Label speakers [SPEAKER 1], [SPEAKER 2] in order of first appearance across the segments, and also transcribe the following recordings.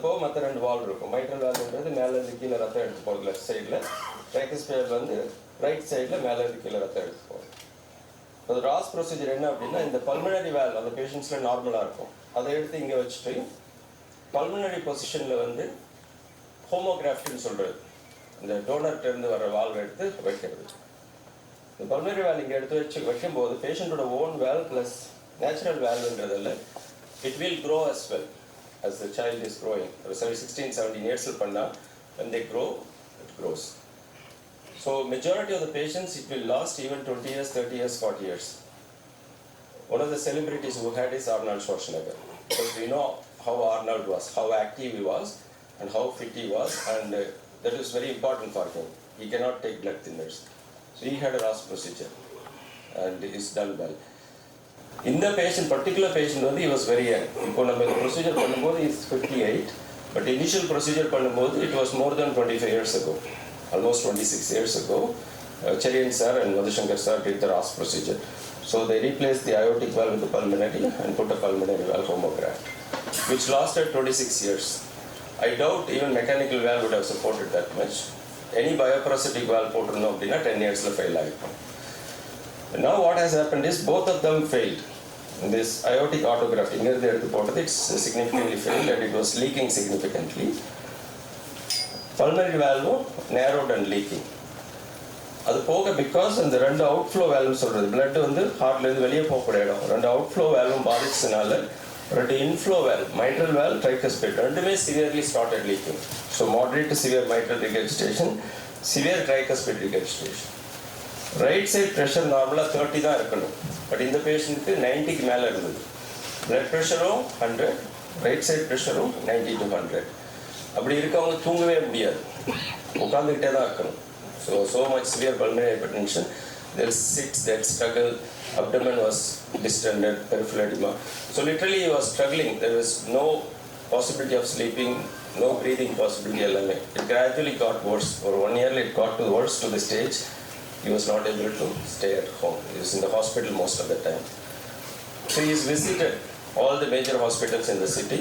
[SPEAKER 1] போக மற்ற 2 வால்வ் இருக்கும். மைட்ரல் வால்வ்ன்றது மேலேருந்து கீழே ரத்தம் எடுத்து போகிறது லெஃப்ட் சைடில், ட்ரைகஸ்பியர் வந்து ரைட் சைடில் மேலேருந்து கீழே ரத்தம் எடுத்து போகும். அது ராஸ் ப்ரொசீஜர் என்ன அப்படின்னா, இந்த பல்மனரி வால்வ் அந்த பேஷண்ட்ஸில் நார்மலாக இருக்கும், அதை எடுத்து இங்கே வச்சுட்டு பல்மனரி பொசிஷனில் வந்து ஹோமோகிராஃப்ட்னு சொல்கிறது, இந்த டோனர்கிட்டேருந்து வர வால்வ் எடுத்து வைக்கிறது. இந்த பல்மனரி வால்வ் இங்கே எடுத்து வைக்கும்போது பேஷண்ட்டோட ஓன் வேல்வ் ப்ளஸ் நேச்சுரல் வேல்வ்ன்றதில் it will grow as well as the child is growing. 16-17 years when they grow, it grows. So majority of the patients, it will last even 20 years, 30 years, 40 years. One of the celebrities who had is Arnold Schwarzenegger, because we know how Arnold was, how active he was and how fit he was, and that was very important for him. He cannot take blood thinners. So he had a RAS procedure and it is done well. In the patient, particular patient, he was very young. Now, the procedure is 58, but initial procedure it was more than 25 years ago, almost 26 years ago. Cherian sir and Madhushankar sir did the RAS procedure. So they replaced the aortic valve with the pulmonary and put a pulmonary valve homograft, which lasted 26 years. I doubt even mechanical valve would have supported that much. Any bioprosthetic valve put 10 years fail. Now what has happened is both of them failed. This aortic autograft, it's significantly failed and it was leaking significantly. Pulmonary valve narrowed and leaking. அது போக because அந்த 2 outflow valve சொல்கிறது, blood வந்து ஹார்ட்லேருந்து வெளியே போகக்கூடிய இடம், 2 outflow வேல்வும் பாதிச்சதுனால 2 inflow valve, mitral valve, tricuspid ரெண்டுமே severely started leaking. So moderate to severe mitral regurgitation, severe tricuspid regurgitation. Right side pressure நார்மலாக 30 தான் இருக்கணும், பட் இந்த பேஷண்ட்டுக்கு 90க்கு மேலே இருந்தது. பிளட் ப்ரெஷரும் 100, ரைட் சைட் ப்ரெஷரும் 90 to 100. அப்படி இருக்கவங்க தூங்கவே முடியாது, உட்காந்துக்கிட்டே தான் இருக்கணும். So much severe pulmonary hypertension. They'll sit, they'll struggle, abdomen was distended, peripheral edema. So literally he was struggling. There was no possibility of sleeping, no breathing possibility. It gradually got worse. For 1 year it got worse to the stage he was not able to stay at home. He was in the hospital most of the time. So he has visited all the major hospitals in the city,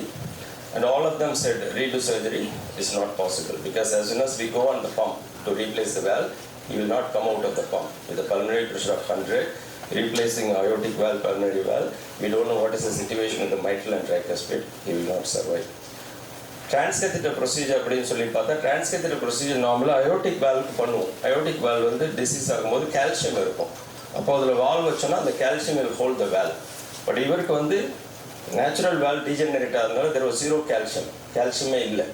[SPEAKER 1] and all of them said redo surgery is not possible, because as soon as we go on the pump to replace the valve, he will not come out of the pump. With a pulmonary pressure of 100, replacing aortic valve, pulmonary valve, we don't know what is the situation with the mitral and tricuspid, he will not survive. Transcatheter procedure அப்படின்னு சொல்லி பார்த்தா, transcatheter procedure நார்மலாக aortic வால்வுக்கு பண்ணுவோம். Aortic valve வந்து disease ஆகும்போது calcium இருக்கும், அப்போ அதில் வால்வ் வச்சோன்னா அந்த calcium will hold the valve. But இவருக்கு வந்து நேச்சுரல் வால்வ் டீஜெனரேட் ஆகிறதுனால there was zero calcium, கால்சியமே இல்லை.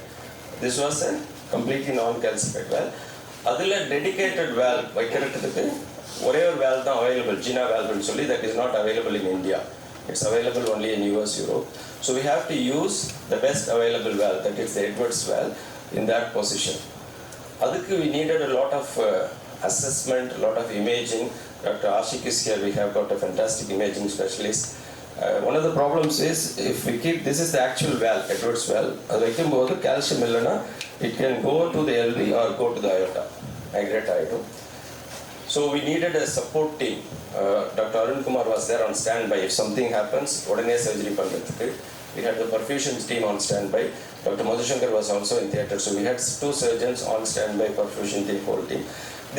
[SPEAKER 1] This was a completely non-calcified valve. அதில் டெடிகேட்டட் வேல்வ் வைக்கிறதுக்கு ஒரே ஒரு வேல்வ் தான் அவைலபிள், ஜீனா வேல்வ்னு சொல்லி, that is not available in India. It's available only in US, Europe. So we have to use the best available valve, that is the Edwards valve, in that position. Adukku we needed a lot of assessment, a lot of imaging. Dr. Ashik is here, we have got a fantastic imaging specialist. One of the problems is, if we keep, this is the actual valve, Edwards valve, adu vekkkumbodhu calcium illana it can go to the LV or go to the aorta, migrate aorta. So we needed a support team. Dr. Arun Kumar was there on standby. If something happens, odane surgery pandradhukku we had the perfusion team on standby. Dr. Madhushankar was also in theatre, so we had 2 surgeons on standby, perfusion team, whole team.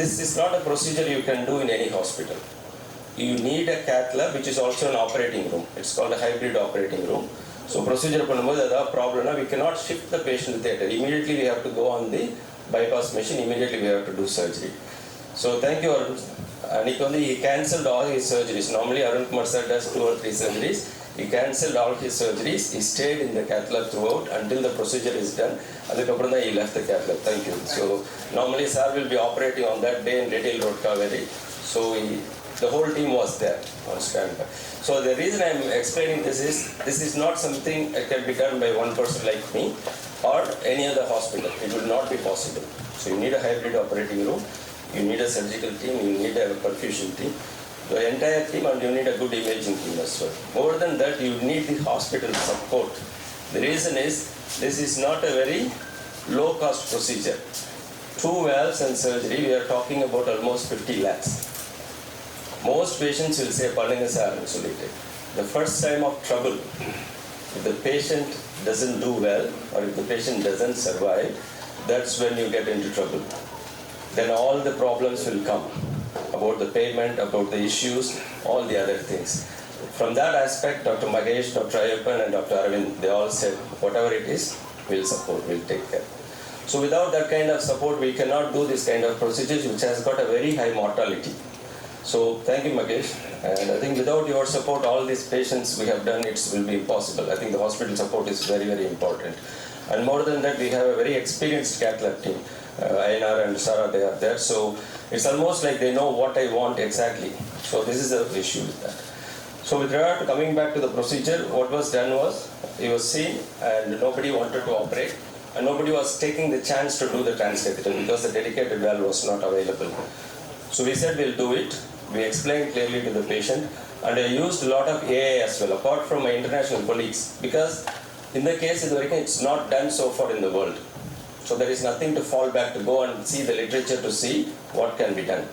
[SPEAKER 1] This is not a procedure you can do in any hospital. You need a cath lab, which is also an operating room. It's called a hybrid operating room. So procedure பண்ணும்போது ஏதாவது ப்ராப்ளம்னா we cannot shift the patient to theatre. Immediately we have to go on the bypass machine. Immediately we have to do surgery. So thank you, Arun. He cancelled all his surgeries. Normally Arun Kumar sir does 2 or 3 surgeries. He cancelled all his surgeries. He stayed in the cath lab throughout until the procedure is done. Adukapram he left the cath lab. Thank you. So normally sir will be operating on that day in Redhill Road, Kaveri. So the whole team was there on standby. So the reason I am explaining this is not something that can be done by one person like me or any other hospital. It will not be possible. So you need a hybrid operating room, you need a surgical team, you need a perfusion team, the entire team, and you need a good imaging team as well. More than that, you need the hospital support. The reason is, this is not a very low cost procedure. 2 valves and surgery, we are talking about almost 50 lakhs. Most patients will say, "Palanga sir," the first time of trouble, If the patient doesn't do well, or if the patient doesn't survive, that's when you get into trouble. Then all the problems will come about the payment, about the issues, all the other things. From that aspect, Dr. Magesh, Dr. Ayappan, and Dr. Arvind, they all said, whatever it is, we'll support, we'll take care. So without that kind of support, we cannot do this kind of procedures, which has got a very high mortality. So thank you, Magesh. And I think without your support, all these patients we have done, it will be impossible. I think the hospital support is very, very important. And more than that, we have a very experienced cath lab team. Ainar and Sarah, they are there. So it's almost like they know what I want exactly. So this is the issue with that. So with regard to coming back to the procedure, what was done was, he was seen and nobody wanted to operate. And nobody was taking the chance to do the transcatheter because the dedicated valve was not available. So we said we'll do it. We explained clearly to the patient, and I used a lot of AI as well, apart from my international colleagues, because in the case it's not done so far in the world. So there is nothing to fall back to go and see the literature to see what can be done.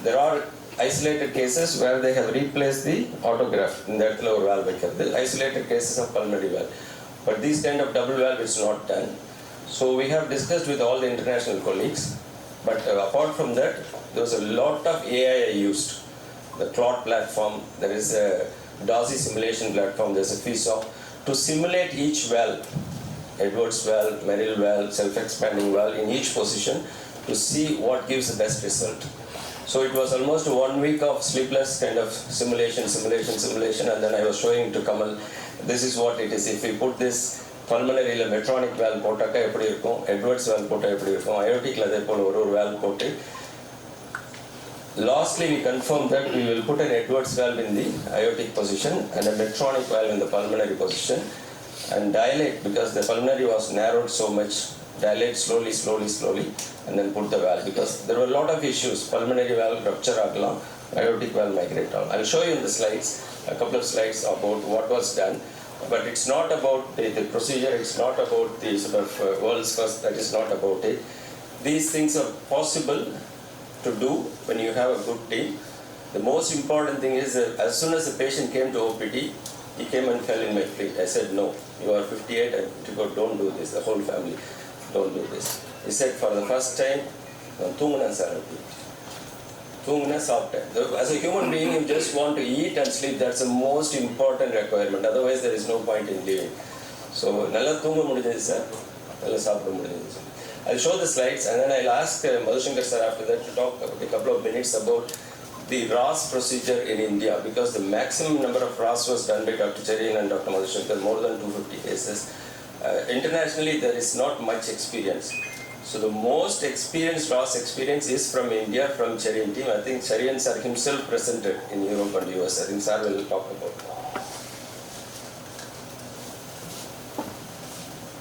[SPEAKER 1] There are isolated cases where they have replaced the autograft in that lower valve, the isolated cases of pulmonary valve. But these kind of double valve is not done. So we have discussed with all the international colleagues. But apart from that, there was a lot of AI I used. The clot platform, there is a DOSI simulation platform, there's a FISO, to simulate each valve, Edwards valve, Merrill valve, self-expanding valve in each position to see what gives the best result. So it was almost 1 week of sleepless kind of simulation, and then I was showing to Kamal, this is what it is. If we put this pulmonary Medtronic valve போட்டாக்க எப்படி இருக்கும், Edwards valve போட்டா எப்படி இருக்கும், aortic அதே போல ஒரு valve போட்டு. Lastly, we confirmed that we will put an Edwards valve in the aortic position and a Medtronic valve in the pulmonary position and dilate, because the pulmonary was narrowed so much. Dilate slowly, and then put the valve, because there were a lot of issues. Pulmonary valve rupture aglam, aortic valve migrate aglam. I'll show you in the slides, a couple of slides about what was done. But it's not about the procedure, it's not about the sort of world's first, that is not about it. These things are possible to do when you have a good team. The most important thing is that as soon as the patient came to OPD, he came and fell in my feet. I said, no, you are 58 and he goes, don't do this, the whole family, don't do this. He said, for the first time, as a human being, you just want to eat and sleep. That's the most important requirement. Otherwise, there is no point in living. So, I'll show the slides and then I'll ask Madhushankar sir after that to talk a couple of minutes about the RAS procedure in India, because the maximum number of RAS was done by Dr. Cherin and Dr. Madhushankar, more than 250 cases. Internationally, there is not much experience. So the most experienced RAS experience is from India, from Cherin team. I think Cherin sir himself presented in Europe and US. I think sir will talk about that.